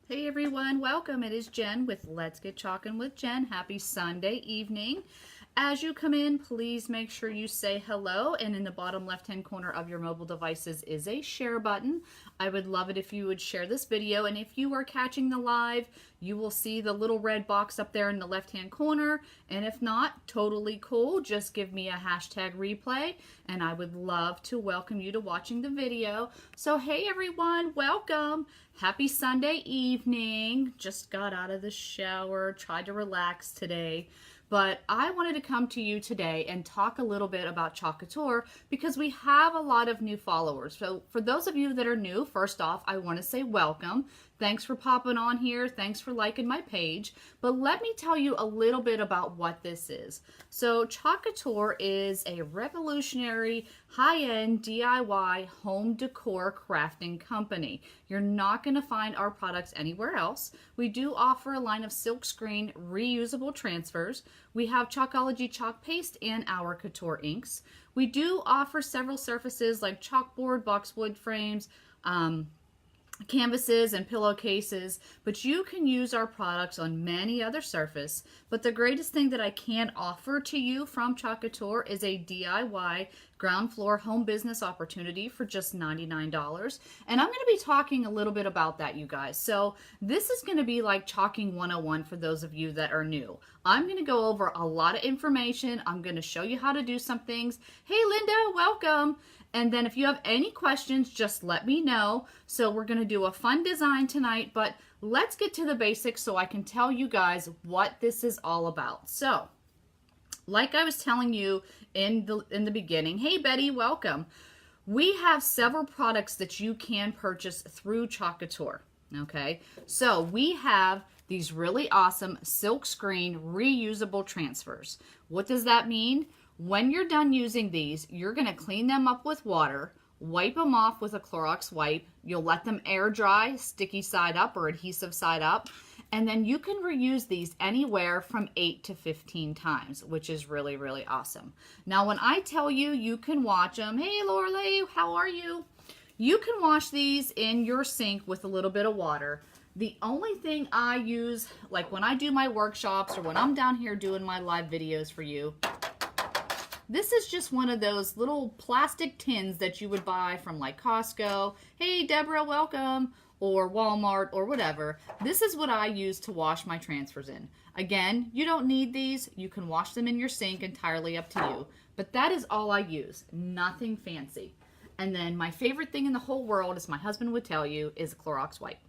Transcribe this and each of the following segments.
Hey everyone, welcome. It is Jen with Let's Get Chalkin' with Jen. Happy Sunday evening. As you come in, please make sure you say hello, and in the bottom left-hand corner of your mobile devices is a share button. I would love it if you would share this video, and if you are catching the live, you will see the little red box up there in the left-hand corner, and if not, totally cool. Just give me a hashtag replay, and I would love to welcome you to watching the video. So hey everyone, welcome. Happy Sunday evening. Just got out of the shower, tried to relax today. But I wanted to come to you today and talk a little bit about Couture because we have a lot of new followers. So for those of you that are new, first off, I want to say welcome. Thanks for popping on here. Thanks for liking my page. But let me tell you a little bit about what this is. So Couture is a revolutionary high-end DIY home decor crafting company. You're not going to find our products anywhere else. We do offer a line of silkscreen reusable transfers. We have chalkology chalk paste and our Couture inks. We do offer several surfaces like chalkboard, boxwood frames, canvases and pillowcases, but you can use our products on many other surfaces. But the greatest thing that I can offer to you from Couture is a DIY ground floor home business opportunity for just $99. And I'm going to be talking a little bit about that, you guys. So this is going to be like Chalking 101 for those of you that are new. I'm going to go over a lot of information. I'm going to show you how to do some things. Hey Linda, welcome. And then if you have any questions, just let me know. So we're going to do a fun design tonight, but let's get to the basics so I can tell you guys what this is all about. So, like I was telling you in the beginning, hey Betty, welcome. We have several products that you can purchase through Couture. Okay, so we have these really awesome silkscreen reusable transfers. What does that mean? When you're done using these, you're going to clean them up with water, wipe them off with a Clorox wipe. You'll let them air dry, sticky side up or adhesive side up, and then you can reuse these anywhere from 8 to 15 times, which is really, really awesome. Now, when I tell you, you can watch them. Hey, Lorelei, how are you? You can wash these in your sink with a little bit of water. The only thing I use, like when I do my workshops or when I'm down here doing my live videos for you, this is just one of those little plastic tins that you would buy from like Costco. Hey, Deborah, welcome. Or Walmart or whatever. This is what I use to wash my transfers in. Again, you don't need these. You can wash them in your sink, entirely up to you. But that is all I use. Nothing fancy. And then my favorite thing in the whole world, as my husband would tell you, is a Clorox wipe.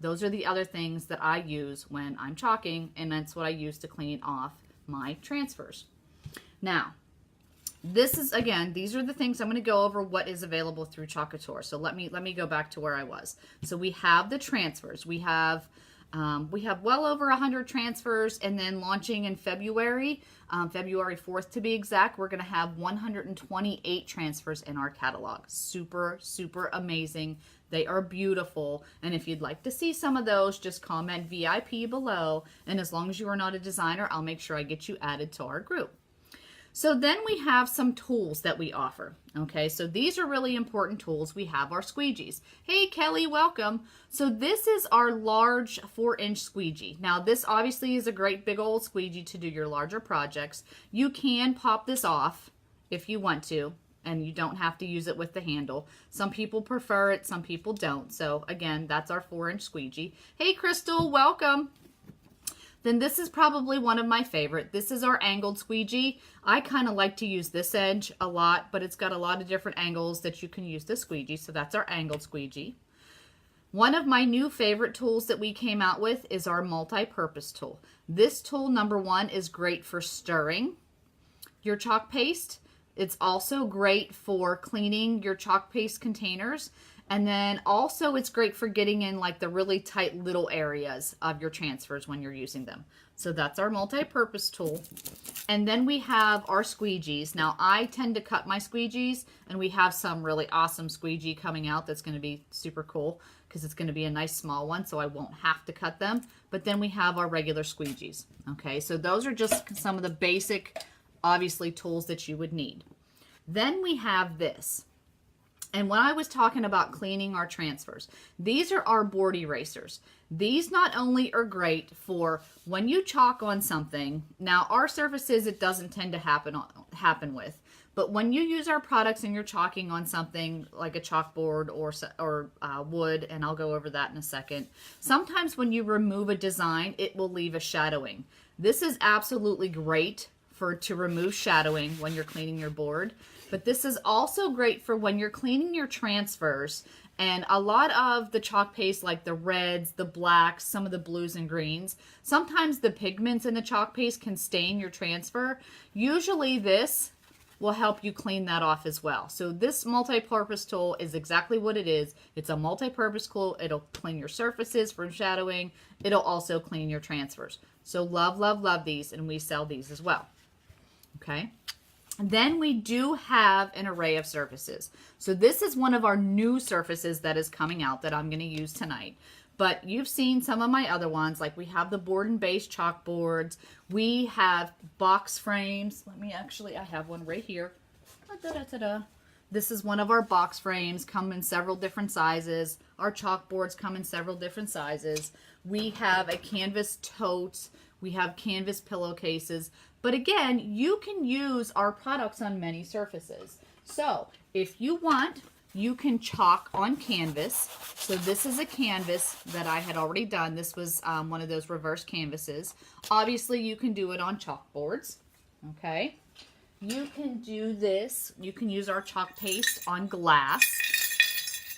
Those are the other things that I use when I'm chalking, and that's what I use to clean off my transfers. Now, this is, again, these are the things I'm going to go over what is available through Couture. So let me go back to where I was. So we have the transfers. We have well over 100 transfers, and then launching in February, February 4th to be exact, we're going to have 128 transfers in our catalog. Super, super amazing. They are beautiful, and if you'd like to see some of those, just comment VIP below, and as long as you are not a designer, I'll make sure I get you added to our group. So then we have some tools that we offer. Okay, so these are really important tools. We have our squeegees. Hey Kelly, welcome. So this is our large 4-inch squeegee. Now this obviously is a great big old squeegee to do your larger projects. You can pop this off if you want to, and you don't have to use it with the handle. Some people prefer it, some people don't. So again, that's our 4-inch squeegee. Hey Crystal, welcome. Then this is probably one of my favorite. This is our angled squeegee. I kind of like to use this edge a lot, but it's got a lot of different angles that you can use the squeegee, so that's our angled squeegee. One of my new favorite tools that we came out with is our multi-purpose tool. This tool, number one, is great for stirring your chalk paste. It's also great for cleaning your chalk paste containers. And then also it's great for getting in like the really tight little areas of your transfers when you're using them. So that's our multi-purpose tool. And then we have our squeegees. Now I tend to cut my squeegees, and we have some really awesome squeegee coming out that's going to be super cool because it's going to be a nice small one, so I won't have to cut them. But then we have our regular squeegees. Okay, so those are just some of the basic, obviously, tools that you would need. Then we have this. And when I was talking about cleaning our transfers, these are our board erasers. These not only are great for when you chalk on something. Now, our surfaces, it doesn't tend to happen with. But when you use our products and you're chalking on something like a chalkboard or wood, and I'll go over that in a second, sometimes when you remove a design, it will leave a shadowing. This is absolutely great to remove shadowing when you're cleaning your board. But this is also great for when you're cleaning your transfers. And a lot of the chalk paste, like the reds, the blacks, some of the blues and greens, sometimes the pigments in the chalk paste can stain your transfer. Usually this will help you clean that off as well. So this multi-purpose tool is exactly what it is. It's a multi-purpose tool. It'll clean your surfaces from shadowing. It'll also clean your transfers. So love, love, love these, and we sell these as well. Okay. Then we do have an array of surfaces. So this is one of our new surfaces that is coming out that I'm going to use tonight. But you've seen some of my other ones, like we have the board and base chalkboards. We have box frames. I have one right here. This is one of our box frames, come in several different sizes. Our chalkboards come in several different sizes. We have a canvas tote. We have canvas pillowcases. But again, you can use our products on many surfaces. So if you want, you can chalk on canvas. So this is a canvas that I had already done. This was one of those reverse canvases. Obviously, you can do it on chalkboards. Okay. You can do this. You can use our chalk paste on glass.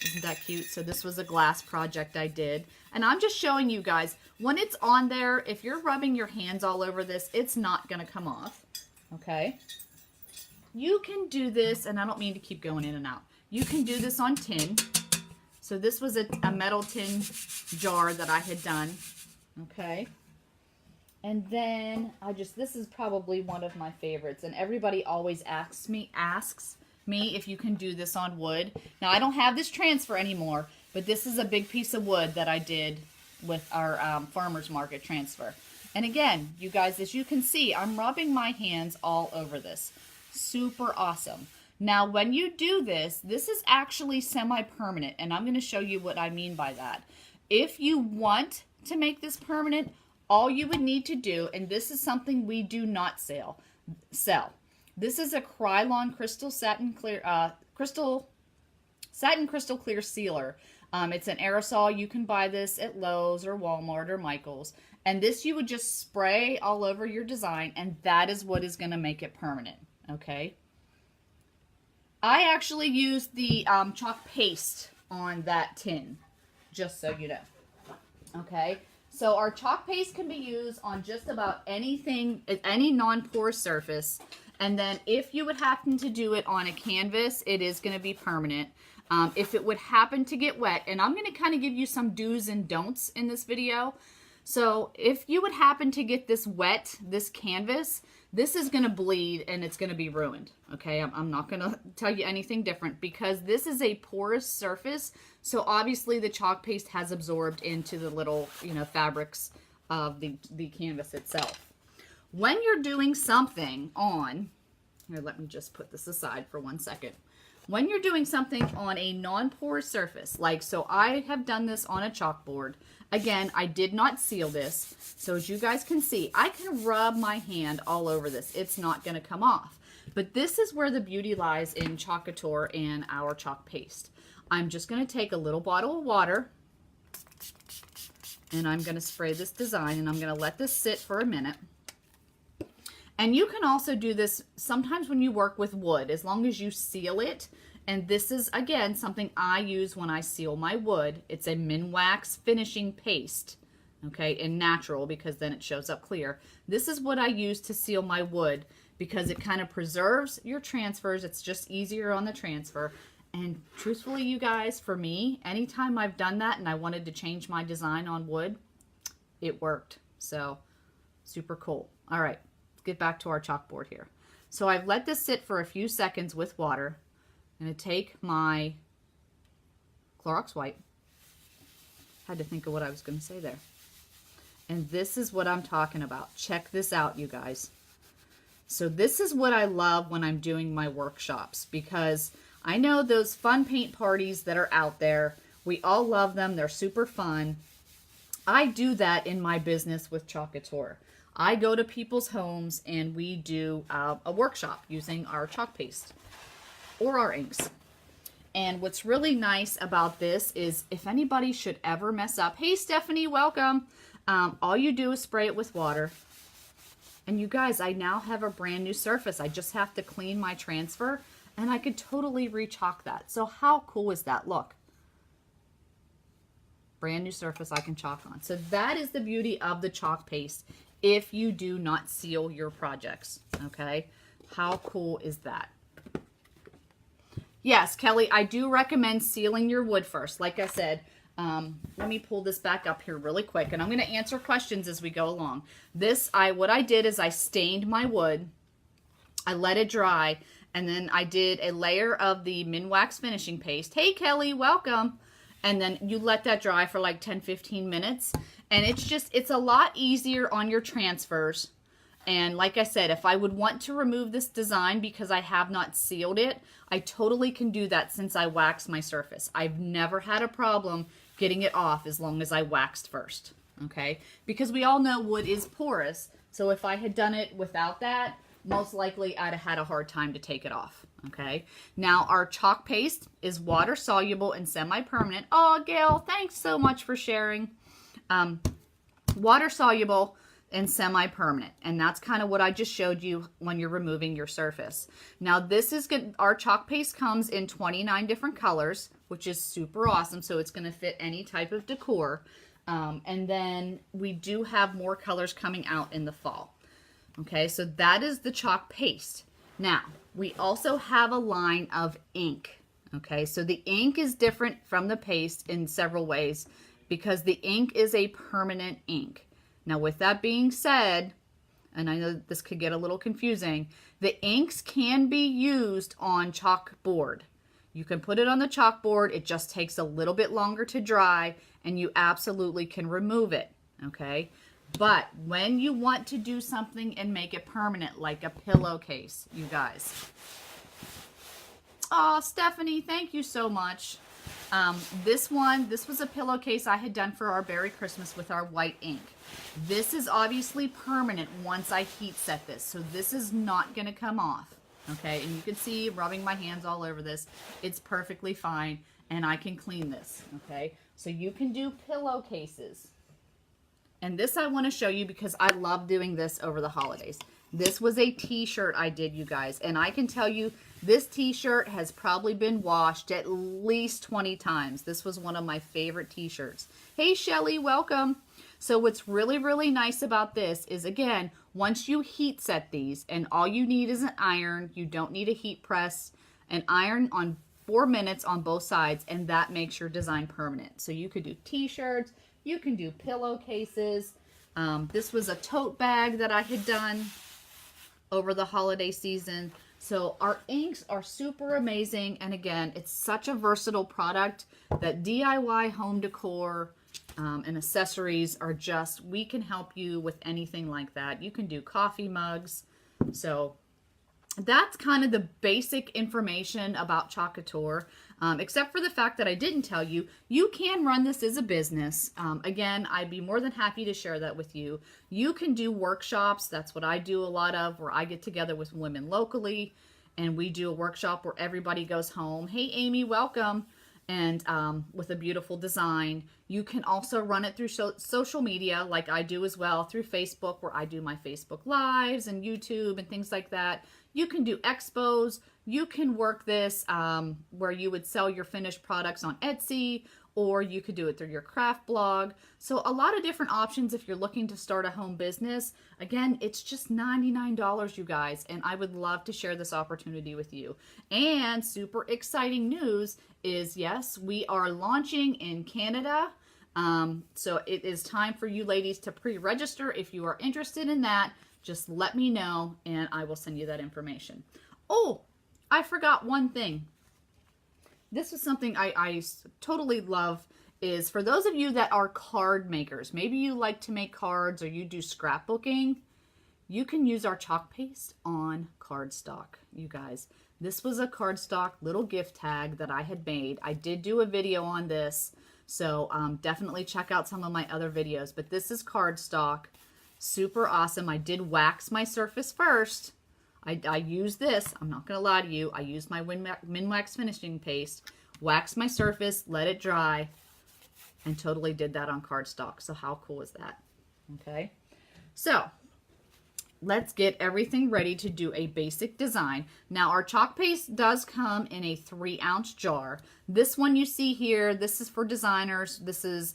Isn't that cute? So this was a glass project I did. And I'm just showing you guys, when it's on there, if you're rubbing your hands all over this, it's not going to come off. Okay? You can do this, and I don't mean to keep going in and out. You can do this on tin. So this was a metal tin jar that I had done. Okay? And then this is probably one of my favorites. And everybody always asks me if you can do this on wood. Now, I don't have this transfer anymore, but this is a big piece of wood that I did with our farmer's market transfer. And again, you guys, as you can see, I'm rubbing my hands all over this. Super awesome. Now, when you do this, this is actually semi-permanent, and I'm going to show you what I mean by that. If you want to make this permanent, all you would need to do, and this is something we do not sell. This is a Krylon satin crystal clear sealer. It's an aerosol. You can buy this at Lowe's or Walmart or Michael's. And this you would just spray all over your design, and that is what is going to make it permanent. Okay. I actually used the chalk paste on that tin, just so you know. Okay. So our chalk paste can be used on just about anything, any non-porous surface. And then if you would happen to do it on a canvas, it is going to be permanent. If it would happen to get wet, and I'm going to kind of give you some do's and don'ts in this video. So if you would happen to get this wet, this canvas, this is going to bleed and it's going to be ruined. Okay, I'm not going to tell you anything different because this is a porous surface. So obviously the chalk paste has absorbed into the little, fabrics of the canvas itself. When you're doing something on, here, let me just put this aside for 1 second. When you're doing something on a non-porous surface, so I have done this on a chalkboard. Again, I did not seal this. So as you guys can see, I can rub my hand all over this. It's not going to come off. But this is where the beauty lies in Couture and our chalk paste. I'm just going to take a little bottle of water and I'm going to spray this design and I'm going to let this sit for a minute. And you can also do this sometimes when you work with wood, as long as you seal it. And this is, again, something I use when I seal my wood. It's a Minwax finishing paste, okay, and natural because then it shows up clear. This is what I use to seal my wood because it kind of preserves your transfers. It's just easier on the transfer. And truthfully, you guys, for me, anytime I've done that and I wanted to change my design on wood, it worked. So, super cool. All right. Get back to our chalkboard here. So I've let this sit for a few seconds with water. I'm going to take my Clorox wipe. Had to think of what I was going to say there. And this is what I'm talking about. Check this out, you guys. So this is what I love when I'm doing my workshops because I know those fun paint parties that are out there. We all love them. They're super fun. I do that in my business with Couture. I go to people's homes and we do a workshop using our chalk paste or our inks. And what's really nice about this is if anybody should ever mess up, hey Stephanie, welcome. All you do is spray it with water. And you guys, I now have a brand new surface. I just have to clean my transfer and I could totally re-chalk that. So how cool is that? Look. Brand new surface I can chalk on. So that is the beauty of the chalk paste if you do not seal your projects, okay? How cool is that? Yes, Kelly, I do recommend sealing your wood first. Like I said, let me pull this back up here really quick, and I'm going to answer questions as we go along. What I did is I stained my wood, I let it dry, and then I did a layer of the Minwax finishing paste. Hey, Kelly, welcome. And then you let that dry for like 10-15 minutes. And it's a lot easier on your transfers. And like I said, if I would want to remove this design because I have not sealed it, I totally can do that since I waxed my surface. I've never had a problem getting it off as long as I waxed first. Okay? Because we all know wood is porous. So if I had done it without that, most likely I'd have had a hard time to take it off. Okay, now our chalk paste is water soluble and semi-permanent. Oh, Gail, thanks so much for sharing. Water soluble and semi-permanent, and that's kind of what I just showed you when you're removing your surface. Now this is good. Our chalk paste comes in 29 different colors, which is super awesome. So it's going to fit any type of decor. And then we do have more colors coming out in the fall. Okay, so that is the chalk paste. Now, we also have a line of ink. Okay, so the ink is different from the paste in several ways because the ink is a permanent ink. Now, with that being said, and I know this could get a little confusing, the inks can be used on chalkboard. You can put it on the chalkboard. It just takes a little bit longer to dry, and you absolutely can remove it. Okay. But when you want to do something and make it permanent, like a pillowcase, you guys. Oh, Stephanie, thank you so much. This was a pillowcase I had done for our Berry Christmas with our white ink. This is obviously permanent once I heat set this. So this is not going to come off. Okay, and you can see rubbing my hands all over this. It's perfectly fine, and I can clean this. Okay, so you can do pillowcases. And this I want to show you because I love doing this over the holidays. This was a t-shirt I did, you guys. And I can tell you this t-shirt has probably been washed at least 20 times. This was one of my favorite t-shirts. Hey, Shelly, welcome. So what's really, really nice about this is, again, once you heat set these, and all you need is an iron, you don't need a heat press, an iron on 4 minutes on both sides, and that makes your design permanent. So you could do t-shirts, you can do pillowcases. This was a tote bag that I had done over the holiday season. So our inks are super amazing. And again, it's such a versatile product that DIY home decor and accessories are just, we can help you with anything like that. You can do coffee mugs. So that's kind of the basic information about Couture, except for the fact that I didn't tell you, you can run this as a business. Again, I'd be more than happy to share that with you. You can do workshops. That's what I do a lot of, where I get together with women locally and we do a workshop where everybody goes home. Hey, Amy, welcome. And with a beautiful design. You can also run it through social media like I do as well, through Facebook, where I do my Facebook Lives and YouTube and things like that. You can do expos. You can work this where you would sell your finished products on Etsy, or you could do it through your craft blog. So a lot of different options if you're looking to start a home business. Again, it's just $99, you guys, and I would love to share this opportunity with you. And super exciting news is, yes, we are launching in Canada. So it is time for you ladies to pre-register. If you are interested in that, just let me know and I will send you that information. Oh, I forgot one thing. This is something I totally love, is for those of you that are card makers, maybe you like to make cards or you do scrapbooking, you can use our chalk paste on cardstock, you guys. This was a cardstock little gift tag that I had made. I did do a video on this, so definitely check out some of my other videos. But this is cardstock. Super awesome. I did wax my surface first. I used this. I'm not going to lie to you. I used my Minwax finishing paste, waxed my surface, let it dry, and totally did that on cardstock. So how cool is that? Okay. So let's get everything ready to do a basic design. Now our chalk paste does come in a 3-ounce jar. This one you see here, this is for designers. This is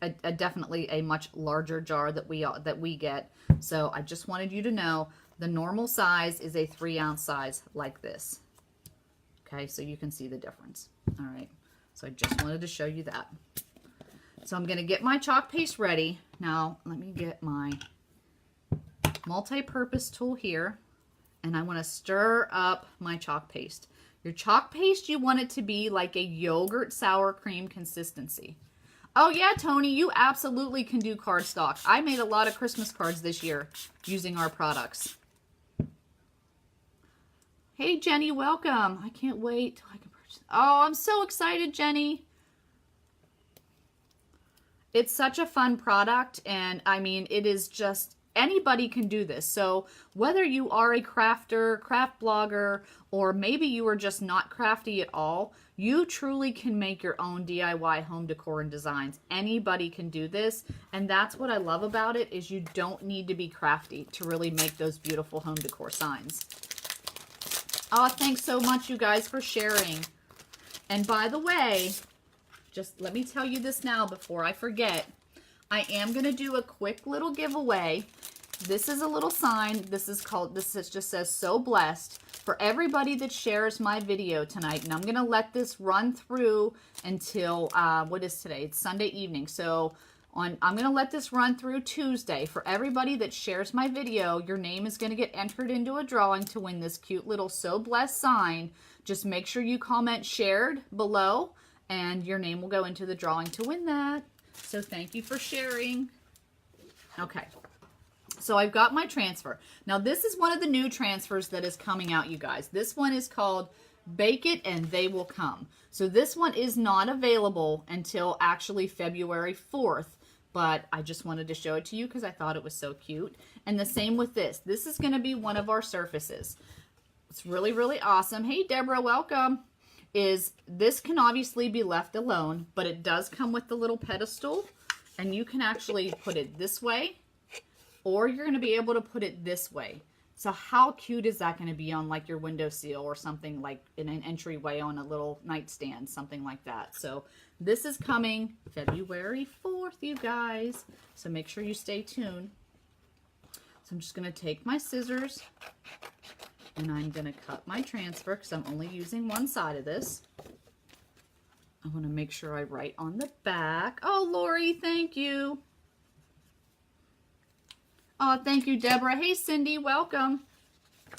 definitely a much larger jar that we get. So I just wanted you to know the normal size is a 3-ounce size like this. Okay, so you can see the difference. All right, so I just wanted to show you that. So I'm going to get my chalk paste ready. Now let me get my multi-purpose tool here, and I want to stir up my chalk paste. Your chalk paste, you want it to be like a yogurt sour cream consistency. Oh yeah, Tony, you absolutely can do cardstock. I made a lot of Christmas cards this year using our products. Hey Jenny, welcome. I can't wait till I can purchase. Oh, I'm so excited, Jenny. It's such a fun product, and I mean, it is just, anybody can do this. So whether you are a crafter, craft blogger, or maybe you are just not crafty at all, you truly can make your own DIY home decor and designs. Anybody can do this, and that's what I love about it, is you don't need to be crafty to really make those beautiful home decor signs. Oh, thanks so much, you guys, for sharing. And by the way, just let me tell you this now before I forget. I am going to do a quick little giveaway. This is a little sign. This just says "So Blessed" for everybody that shares my video tonight. And I'm going to let this run through until, what is today? It's Sunday evening. So I'm going to let this run through Tuesday. For everybody that shares my video, your name is going to get entered into a drawing to win this cute little "So Blessed" sign. Just make sure you comment "shared" below, and your name will go into the drawing to win that. So thank you for sharing. Okay, so I've got my transfer. Now this is one of the new transfers that is coming out, you guys. This one is called Bake It and They Will Come. So this one is not available until actually February 4th, but I just wanted to show it to you because I thought it was so cute. And the same with this. This is going to be one of our surfaces. It's really, really awesome. Hey, Deborah, welcome. This can obviously be left alone, but it does come with the little pedestal, and you can actually put it this way, or you're going to be able to put it this way. So how cute is that going to be on like your windowsill or something, like in an entryway on a little nightstand, something like that. So this is coming February 4th, you guys. So make sure you stay tuned. So I'm just going to take my scissors, and I'm going to cut my transfer because I'm only using one side of this. I want to make sure I write on the back. Oh, Lori, thank you. Oh, thank you, Deborah. Hey, Cindy, welcome.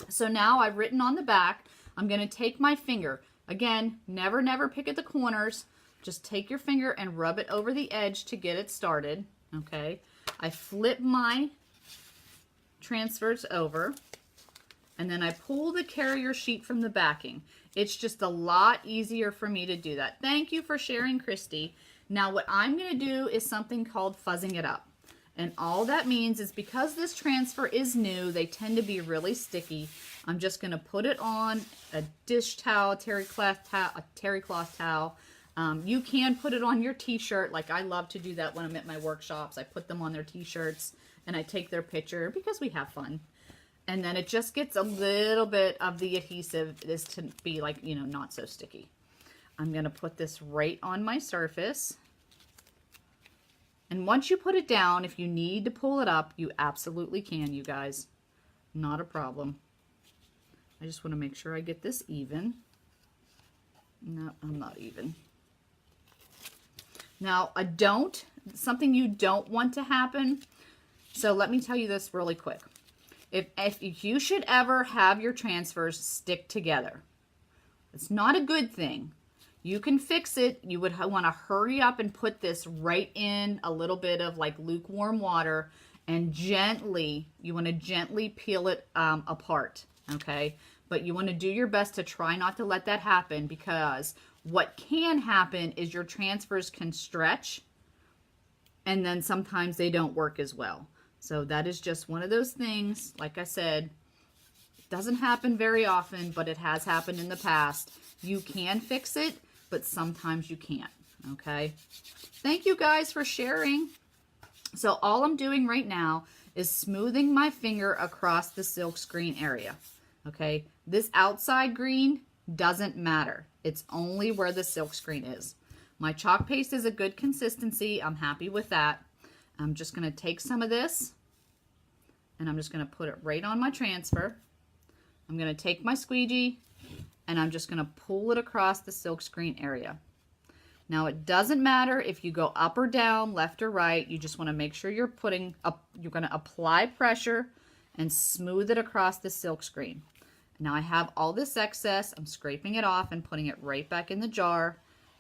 So now I've written on the back. I'm going to take my finger. Again, never pick at the corners. Just take your finger and rub it over the edge to get it started. Okay. I flip my transfers over, and then I pull the carrier sheet from the backing. It's just a lot easier for me to do that. Thank you for sharing, Christy. Now what I'm going to do is something called fuzzing it up. And all that means is, because this transfer is new, they tend to be really sticky. I'm just going to put it on a dish towel, terry cloth towel. You can put it on your t-shirt. Like I love to do that when I'm at my workshops. I put them on their t-shirts and I take their picture because we have fun. And then it just gets a little bit of the adhesive is to be like, you know, not so sticky. I'm going to put this right on my surface. And once you put it down, if you need to pull it up, you absolutely can, you guys. Not a problem. I just want to make sure I get this even. No, I'm not even. Now, something you don't want to happen. So let me tell you this really quick. If you should ever have your transfers stick together, it's not a good thing. You can fix it. You would want to hurry up and put this right in a little bit of like lukewarm water, and you want to gently peel it apart, okay? but you want to do your best to try not to let that happen, because what can happen is your transfers can stretch and then sometimes they don't work as well. So that is just one of those things. Like I said, it doesn't happen very often, but it has happened in the past. You can fix it, but sometimes you can't. Okay. Thank you guys for sharing. So all I'm doing right now is smoothing my finger across the silk screen area. Okay. This outside green doesn't matter. It's only where the silk screen is. My chalk paste is a good consistency. I'm happy with that. I'm just going to take some of this and I'm just going to put it right on my transfer. I'm going to take my squeegee and I'm just going to pull it across the silk screen area. Now it doesn't matter if you go up or down, left or right. You just want to make sure you're going to apply pressure and smooth it across the silk screen. Now I have all this excess. I'm scraping it off and putting it right back in the jar.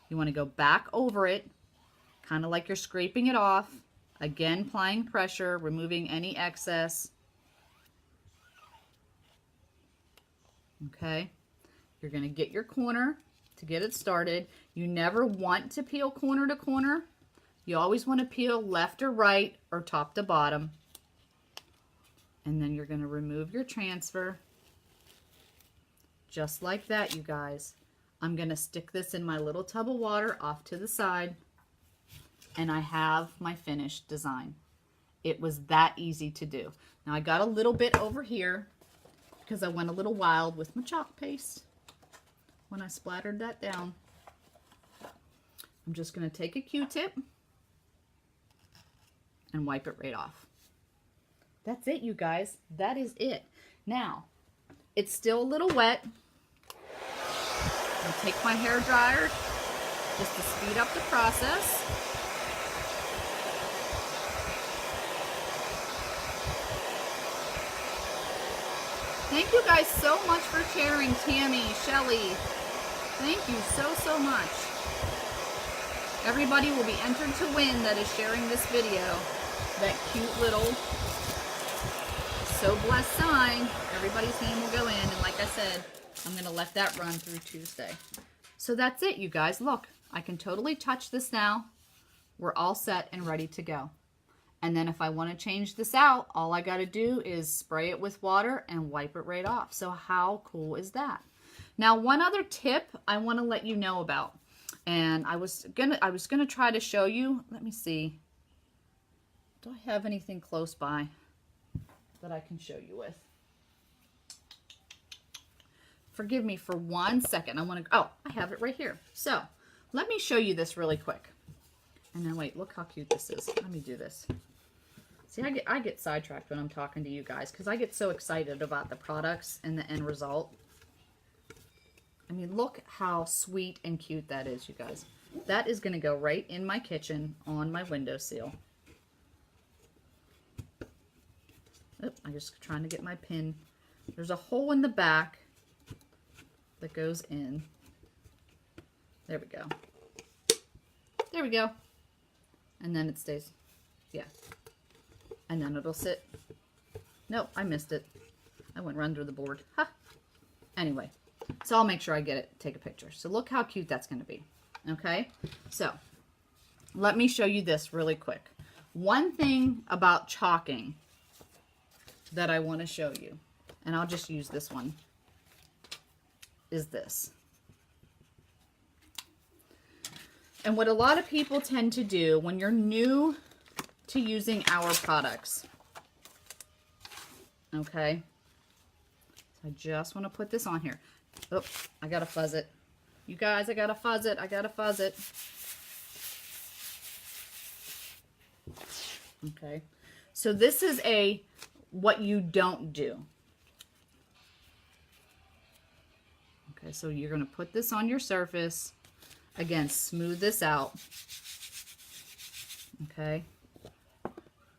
You want to go back over it, kind of like you're scraping it off. Again, applying pressure, removing any excess. Okay. You're going to get your corner to get it started. You never want to peel corner to corner. You always want to peel left or right or top to bottom. And then you're going to remove your transfer. Just like that, you guys. I'm going to stick this in my little tub of water off to the side. And I have my finished design. It was that easy to do. Now I got a little bit over here because I went a little wild with my chalk paste when I splattered that down. I'm just going to take a Q-tip and wipe it right off. That's it, you guys. That is it. Now, it's still a little wet. I'll take my hair dryer just to speed up the process. Thank you guys so much for sharing, Tammy, Shelly. Thank you so much. Everybody will be entered to win that is sharing this video. That cute little So Blessed sign. Everybody's name will go in. And like I said, I'm going to let that run through Tuesday. So that's it, you guys. Look, I can totally touch this now. We're all set and ready to go. And then if I want to change this out, all I got to do is spray it with water and wipe it right off. So how cool is that? Now, one other tip I want to let you know about. And I was gonna try to show you. Let me see. Do I have anything close by that I can show you with? Forgive me for 1 second. Oh, I have it right here. So let me show you this really quick. And then wait, look how cute this is. Let me do this. See, I get sidetracked when I'm talking to you guys because I get so excited about the products and the end result. I mean, look how sweet and cute that is, you guys. That is going to go right in my kitchen on my windowsill. Oh, I'm just trying to get my pin. There's a hole in the back that goes in. There we go. There we go. And then it stays. Yeah. And then it'll sit. Nope, I missed it. I went right under the board. Ha! Anyway, so I'll make sure I get it, take a picture. So look how cute that's going to be. Okay? So, let me show you this really quick. One thing about chalking that I want to show you, and I'll just use this one, is this. And what a lot of people tend to do when you're new to using our products, okay, so I just want to put this on here. Oh, I gotta fuzz it. You guys, I gotta fuzz it. I gotta fuzz it. Okay, so this is what you don't do. Okay, so you're gonna put this on your surface. Again, smooth this out. Okay.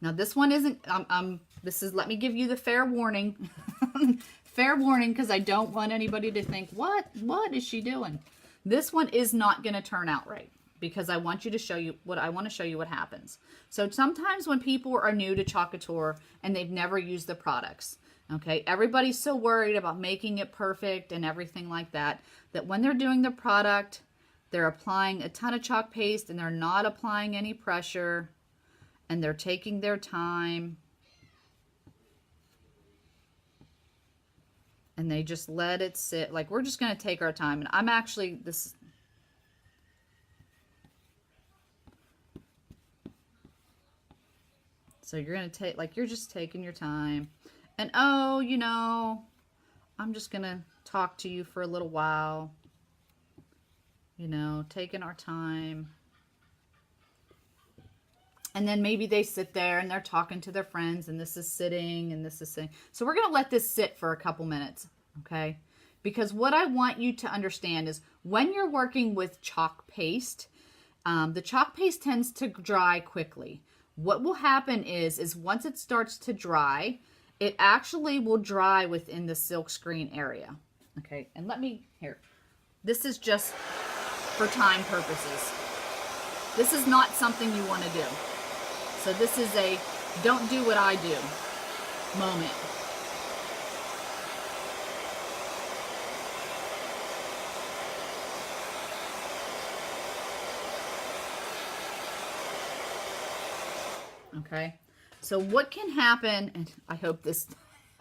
Now this one isn't, let me give you the fair warning. Fair warning, because I don't want anybody to think, what is she doing? This one is not going to turn out right, because I want to show you what happens. So sometimes when people are new to Chalk Couture and they've never used the products, Okay, everybody's so worried about making it perfect and everything like that, that when they're doing the product, they're applying a ton of chalk paste and they're not applying any pressure and they're taking their time and they just let it sit. Like, we're just going to take our time. And I'm actually, so you're going to take, like, you're just taking your time. And, oh, you know, I'm just going to talk to you for a little while. You know, taking our time. And then maybe they sit there and they're talking to their friends and this is sitting and this is sitting. So we're going to let this sit for a couple minutes, okay? Because what I want you to understand is when you're working with chalk paste, the chalk paste tends to dry quickly. What will happen is once it starts to dry, it actually will dry within the silk screen area, okay? And let me, here, this is just for time purposes. This is not something you want to do. So this is a don't do what I do moment. Okay. So what can happen, and I hope this,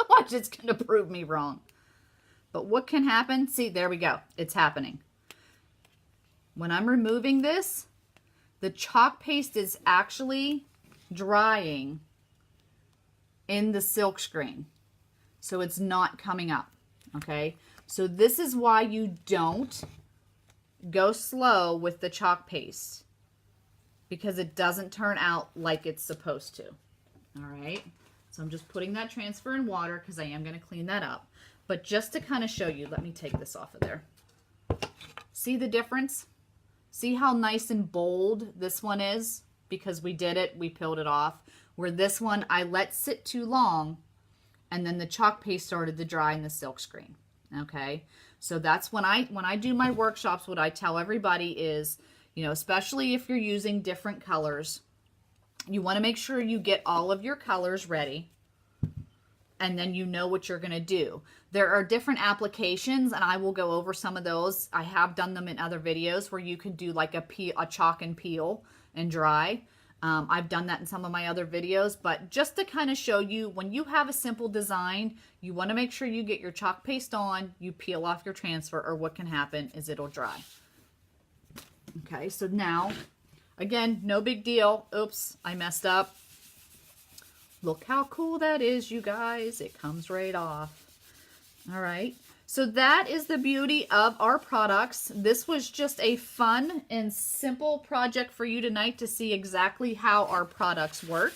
watch, it's going to prove me wrong. But what can happen? See, there we go. It's happening. When I'm removing this, the chalk paste is actually drying in the silk screen. So it's not coming up, okay? So this is why you don't go slow with the chalk paste, because it doesn't turn out like it's supposed to, all right? So I'm just putting that transfer in water because I am going to clean that up. But just to kind of show you, let me take this off of there. See the difference? See how nice and bold this one is? Because we did it, we peeled it off. Where this one, I let sit too long, and then the chalk paste started to dry in the silk screen. Okay, so that's when I do my workshops, what I tell everybody is, you know, especially if you're using different colors, you want to make sure you get all of your colors ready, and then you know what you're going to do. There are different applications, and I will go over some of those. I have done them in other videos where you could do like a chalk and peel and dry. I've done that in some of my other videos, but just to kind of show you, when you have a simple design, you want to make sure you get your chalk paste on, you peel off your transfer, or what can happen is it'll dry. Okay, so now, again, no big deal. Oops, I messed up. Look how cool that is, you guys. It comes right off. All right. So that is the beauty of our products. This was just a fun and simple project for you tonight to see exactly how our products work.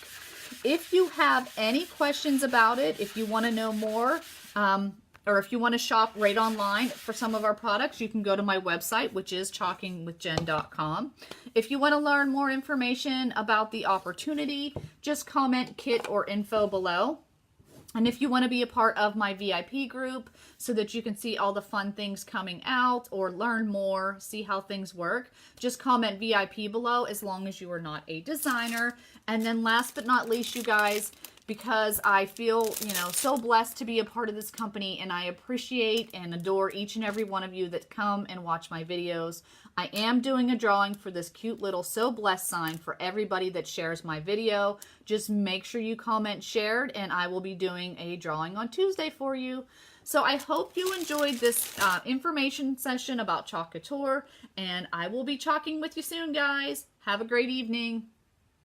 If you have any questions about it, if you want to know more, or if you want to shop right online for some of our products, you can go to my website, which is chalkingwithjen.com. If you want to learn more information about the opportunity, just comment kit or info below. And if you want to be a part of my VIP group so that you can see all the fun things coming out or learn more, see how things work, just comment VIP below as long as you are not a designer. And then last but not least, you guys, because I feel, you know, so blessed to be a part of this company, and I appreciate and adore each and every one of you that come and watch my videos. I am doing a drawing for this cute little So Blessed sign for everybody that shares my video. Just make sure you comment shared, and I will be doing a drawing on Tuesday for you. So I hope you enjoyed this information session about Chalk Couture, and I will be chalking with you soon, guys. Have a great evening.